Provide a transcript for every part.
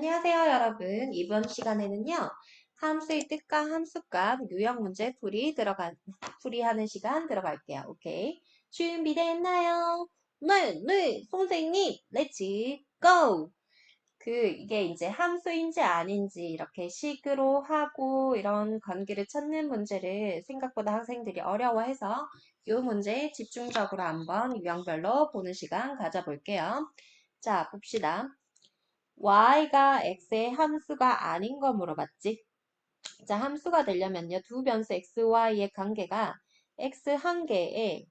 안녕하세요, 여러분. 이번 시간에는요, 함수의 뜻과 함수값 유형 문제 풀이하는 시간 들어갈게요. 오케이. 준비됐나요? 네, 네, 선생님, 렛츠 고! 이게 이제 함수인지 아닌지 이렇게 식으로 하고 이런 관계를 찾는 문제를 생각보다 학생들이 어려워해서 이 문제 집중적으로 한번 유형별로 보는 시간 가져볼게요. 자, 봅시다. y가 x의 함수가 아닌 거 물어봤지? 자, 함수가 되려면요. 두 변수 x, y의 관계가 x 한 개에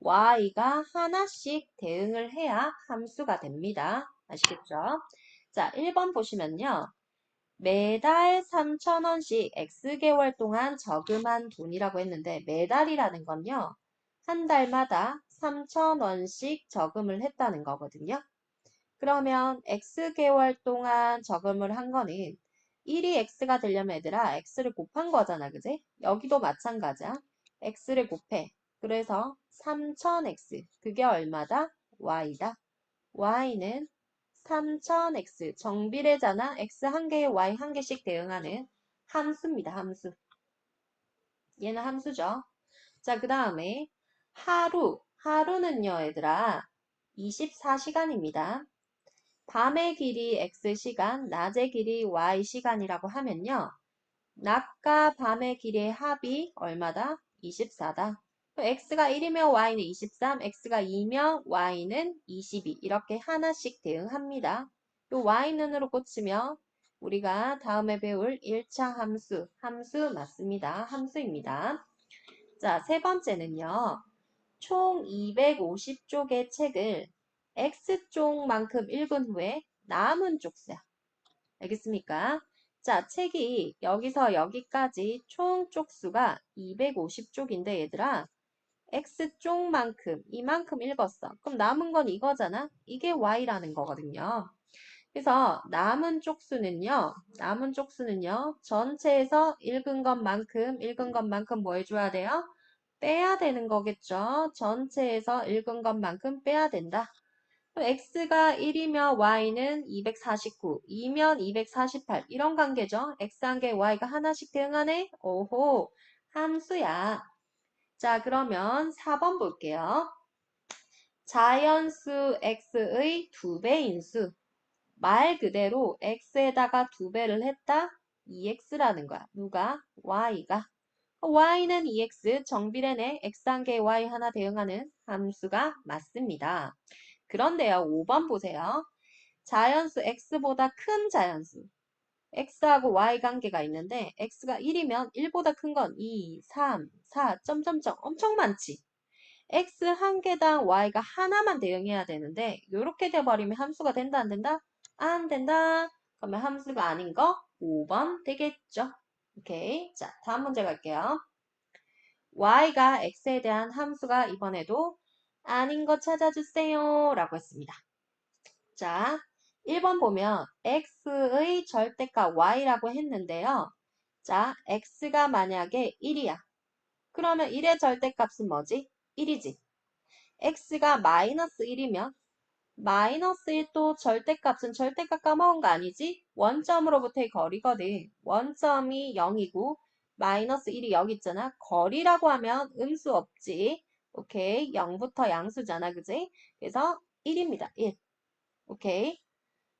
y가 하나씩 대응을 해야 함수가 됩니다. 아시겠죠? 자, 1번 보시면요. 매달 3,000원씩 X개월 동안 저금한 돈이라고 했는데 매달이라는 건요. 한 달마다 3,000원씩 저금을 했다는 거거든요. 그러면 X개월 동안 저금을 한 거는 1이 X가 되려면 얘들아 X를 곱한 거잖아. 그지? 여기도 마찬가지야. X를 곱해. 그래서 3000X. 그게 얼마다? Y다. Y는 3000X. 정비례잖아. X 한 개에 Y 한 개씩 대응하는 함수입니다. 함수. 얘는 함수죠. 자, 그 다음에 하루. 하루는요, 얘들아. 24시간입니다. 밤의 길이 x시간, 낮의 길이 y시간이라고 하면요. 낮과 밤의 길이의 합이 얼마다? 24다. x가 1이면 y는 23, x가 2면 y는 22. 이렇게 하나씩 대응합니다. 또 y는으로 꽂히면 우리가 다음에 배울 1차 함수, 함수 맞습니다. 함수입니다. 자, 세 번째는요. 총 250쪽의 책을 X쪽만큼 읽은 후에 남은 쪽수야. 알겠습니까? 자, 책이 여기서 여기까지 총 쪽수가 250쪽인데 얘들아 X쪽만큼 이만큼 읽었어. 그럼 남은 건 이거잖아? 이게 Y라는 거거든요. 그래서 남은 쪽수는요, 전체에서 읽은 것만큼 뭐 해줘야 돼요? 빼야 되는 거겠죠. 전체에서 읽은 것만큼 빼야 된다. 그럼 x가 1이면 y는 249, 2면 248 이런 관계죠. x 한 개, y가 하나씩 대응하네. 오호, 함수야. 자, 그러면 4번 볼게요. 자연수 x의 2배인 수. 말 그대로 x에다가 2배를 했다? 2x라는 거야. 누가? y가. y는 2x, 정비례네. x 한 개에 y 하나 대응하는 함수가 맞습니다. 그런데요, 5번 보세요. 자연수 x보다 큰 자연수. x하고 y 관계가 있는데 x가 1이면 1보다 큰 건 2, 3, 4, 점점점 엄청 많지. x 한 개당 y가 하나만 대응해야 되는데 이렇게 돼버리면 함수가 된다 안 된다? 안 된다. 그러면 함수가 아닌 거 5번 되겠죠. 오케이. 자, 다음 문제 갈게요. y가 x에 대한 함수가 이번에도 아닌 거 찾아주세요 라고 했습니다. 자, 1번 보면 x의 절대값 y라고 했는데요. 자, x가 만약에 1이야. 그러면 1의 절대값은 뭐지? 1이지. x가 마이너스 1이면 마이너스 1도 절대값은 절대값 까먹은 거 아니지? 원점으로부터의 거리거든. 원점이 0이고 마이너스 1이 여기 있잖아. 거리라고 하면 음수 없지. 오케이. 0부터 양수잖아. 그지? 그래서 1입니다. 1. 오케이.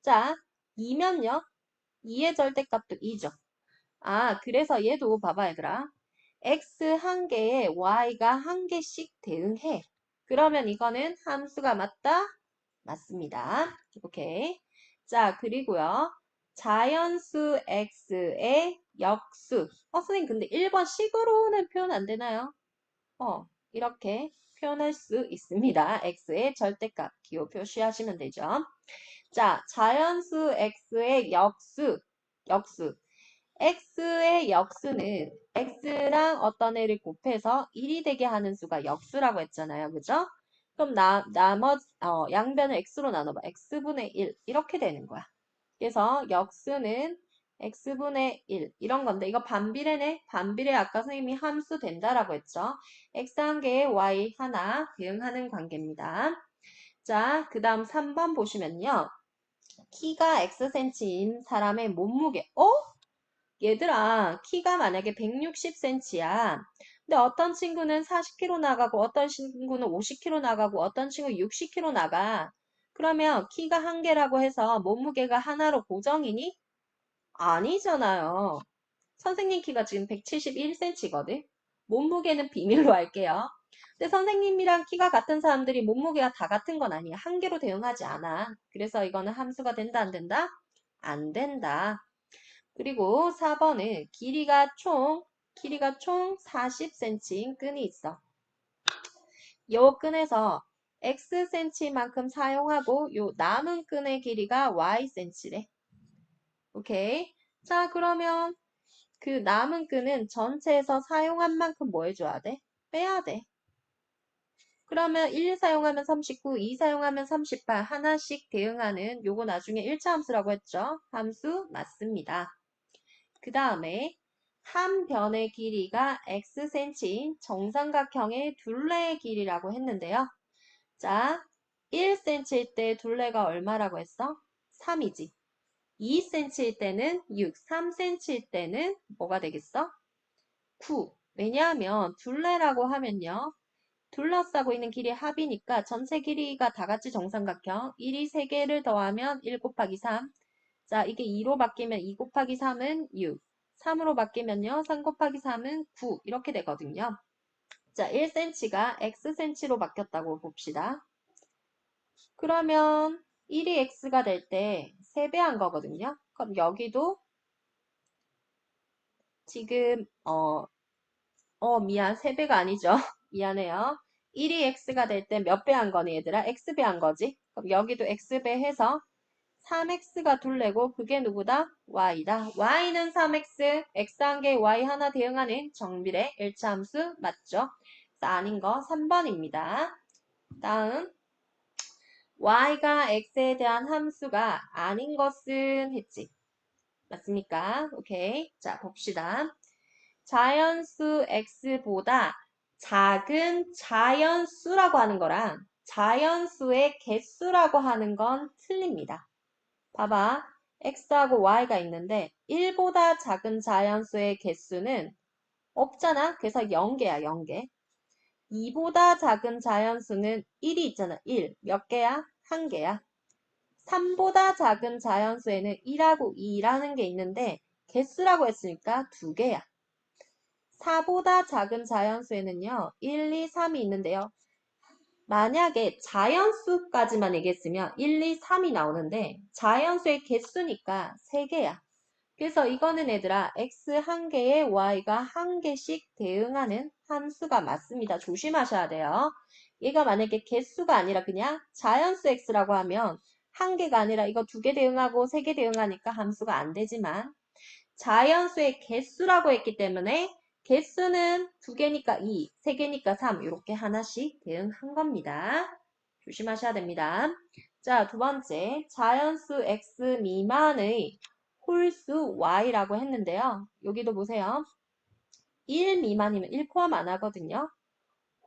자, 2면요. 2의 절대값도 2죠. 아, 그래서 얘도 봐봐 얘들아. x 한 개에 y가 한 개씩 대응해. 그러면 이거는 함수가 맞다? 맞습니다. 오케이. 자, 그리고요. 자연수 x의 역수. 선생님, 근데 1번 식으로는 표현 안 되나요? 이렇게 표현할 수 있습니다. x의 절대값 기호 표시하시면 되죠. 자, 자연수 x의 역수. x의 역수는 x랑 어떤 애를 곱해서 1이 되게 하는 수가 역수라고 했잖아요. 그죠? 그럼 양변을 x로 나눠봐. x분의 1 이렇게 되는 거야. 그래서 역수는 x분의 1 이런 건데 이거 반비례네. 반비례 아까 선생님이 함수 된다라고 했죠. x 한 개에 y 하나 대응하는 관계입니다. 자, 그 다음 3번 보시면요. 키가 X센치인 사람의 몸무게. 얘들아, 키가 만약에 160cm야. 근데 어떤 친구는 40kg 나가고, 어떤 친구는 50kg 나가고, 어떤 친구는 60kg 나가. 그러면 키가 한 개라고 해서 몸무게가 하나로 고정이니? 아니잖아요. 선생님 키가 지금 171cm거든? 몸무게는 비밀로 할게요. 근데 선생님이랑 키가 같은 사람들이 몸무게가 다 같은 건 아니야. 한 개로 대응하지 않아. 그래서 이거는 함수가 된다, 안 된다? 안 된다. 그리고 4번은 길이가 총 40cm인 끈이 있어. 요 끈에서 Xcm만큼 사용하고 요 남은 끈의 길이가 Ycm래. 오케이. 자, 그러면 그 남은 끈은 전체에서 사용한 만큼 뭐 해줘야 돼? 빼야 돼. 그러면 1 사용하면 39, 2 사용하면 38 하나씩 대응하는 요거 나중에 1차 함수라고 했죠? 함수 맞습니다. 그 다음에 한 변의 길이가 Xcm인 정삼각형의 둘레의 길이라고 했는데요. 자, 1cm일 때 둘레가 얼마라고 했어? 3이지. 2cm일 때는 6, 3cm일 때는 뭐가 되겠어? 9. 왜냐하면 둘레라고 하면요. 둘러싸고 있는 길이의 합이니까 전체 길이가 다 같이 정삼각형. 1이 3개를 더하면 1 곱하기 3. 자, 이게 2로 바뀌면 2 곱하기 3은 6. 3으로 바뀌면요. 3 곱하기 3은 9. 이렇게 되거든요. 자, 1cm가 xcm로 바뀌었다고 봅시다. 그러면 1이 x가 될 때 3배 한 거거든요. 그럼 여기도 지금 미안. 3배가 아니죠. 미안해요. 1이 x가 될 때 몇 배 한 거니 얘들아? x배 한 거지. 그럼 여기도 x배 해서 3x가 둘레고 그게 누구다? y다. y는 3x, x 한 개, y 하나 대응하는 정비례 1차 함수 맞죠? 아닌 거 3번입니다. 다음 y가 x에 대한 함수가 아닌 것은 했지. 맞습니까? 오케이. 자, 봅시다. 자연수 x보다 작은 자연수라고 하는 거랑 자연수의 개수라고 하는 건 틀립니다. 봐봐. x하고 y가 있는데 1보다 작은 자연수의 개수는 없잖아. 그래서 0개야, 0개. 2보다 작은 자연수는 1이 있잖아. 1. 몇 개야? 1개야. 3보다 작은 자연수에는 1하고 2라는 게 있는데 개수라고 했으니까 2개야. 4보다 작은 자연수에는요. 1, 2, 3이 있는데요. 만약에 자연수까지만 얘기했으면 1, 2, 3이 나오는데 자연수의 개수니까 3개야. 그래서 이거는 얘들아 x 한 개에 y가 한 개씩 대응하는 함수가 맞습니다. 조심하셔야 돼요. 얘가 만약에 개수가 아니라 그냥 자연수 x라고 하면 한 개가 아니라 이거 2개 대응하고 3개 대응하니까 함수가 안 되지만 자연수의 개수라고 했기 때문에 개수는 2개니까 2, 3개니까 3 이렇게 하나씩 대응한 겁니다. 조심하셔야 됩니다. 자, 두 번째 자연수 x 미만의 홀수 y라고 했는데요. 여기도 보세요. 1 미만이면 1 포함 안 하거든요.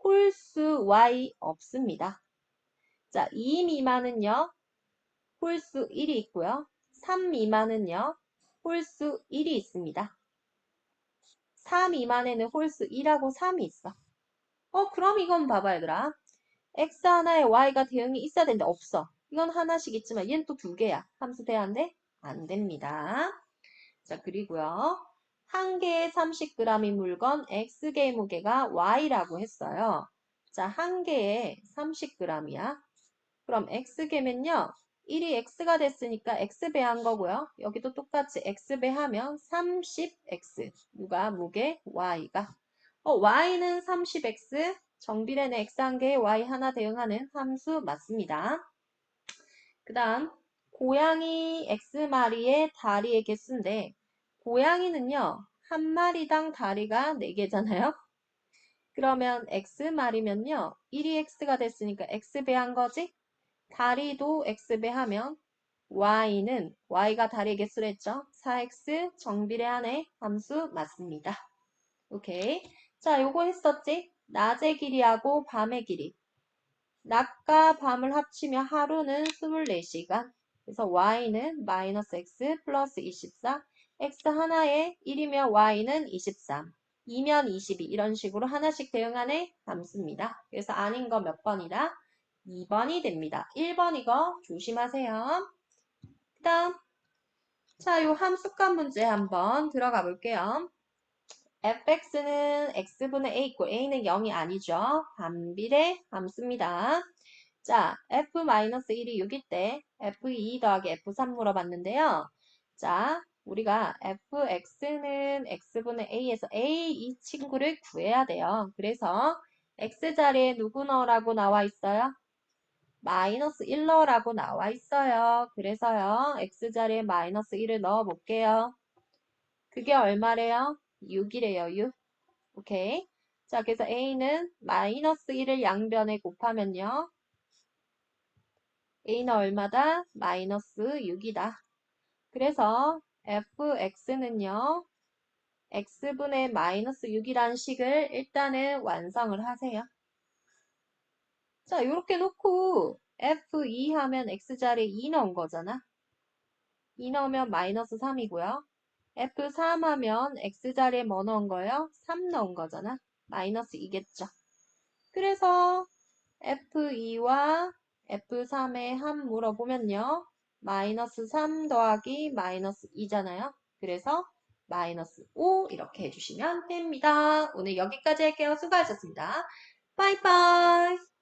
홀수 y 없습니다. 자, 2 미만은요. 홀수 1이 있고요. 3 미만은요. 홀수 1이 있습니다. 4 미만에는 홀수 1하고 3이 있어. 그럼 이건 봐봐 얘들아. x 하나에 y가 대응이 있어야 되는데 없어. 이건 하나씩 있지만 얘는 또 2개야. 함수 돼야 안 돼? 안 됩니다. 자, 그리고요. 한 개에 30g인 물건 x개의 무게가 y라고 했어요. 자, 한 개에 30g이야. 그럼 x개면요. 1이 x가 됐으니까 x배 한 거고요. 여기도 똑같이 x배 하면 30x. 누가 무게? y가. y는 30x. 정비례는 x 한 개에 y 하나 대응하는 함수 맞습니다. 그 다음 고양이 x마리의 다리의 개수인데 고양이는요. 한 마리당 다리가 4개잖아요. 그러면 x마리면요. 1이 x가 됐으니까 x배 한 거지? 다리도 x배 하면 y는 y가 다리의 개수를 했죠. 4x 정비례하네 함수 맞습니다. 오케이. 자, 요거 했었지? 낮의 길이하고 밤의 길이. 낮과 밤을 합치면 하루는 24시간. 그래서 y는 마이너스 x 플러스 24. x 하나에 1이면 y는 23. 2면 22. 이런 식으로 하나씩 대응하는 함수입니다. 그래서 아닌 거 몇 번이다? 2번이 됩니다. 1번 이거 조심하세요. 그 다음, 자, 요 함수값 문제 한번 들어가 볼게요. fx는 x분의 a 있고 a는 0이 아니죠. 반비례 함수입니다. 자, f-1이 6일 때 f2 더하기 f3 물어봤는데요. 자, 우리가 fx는 x분의 a에서 a 이 친구를 구해야 돼요. 그래서 x자리에 누구 넣으라고 나와 있어요? 마이너스 1 넣으라고 나와 있어요. 그래서요, x자리에 마이너스 1을 넣어 볼게요. 그게 얼마래요? 6이래요, 6. 오케이. 자, 그래서 a는 마이너스 1을 양변에 곱하면요. a는 얼마다? 마이너스 6이다. 그래서 fx는요. x분의 마이너스 6이라는 식을 일단은 완성을 하세요. 자, 이렇게 놓고 f2 하면 x자리에 2 넣은 거잖아. 2 넣으면 마이너스 3이고요. f3 하면 x자리에 뭐 넣은 거예요? 3 넣은 거잖아. 마이너스 2겠죠. 그래서 F2와 F3의 합 물어보면요. 마이너스 3 더하기 마이너스 2잖아요. 그래서 마이너스 5 이렇게 해주시면 됩니다. 오늘 여기까지 할게요. 수고하셨습니다. 빠이빠이.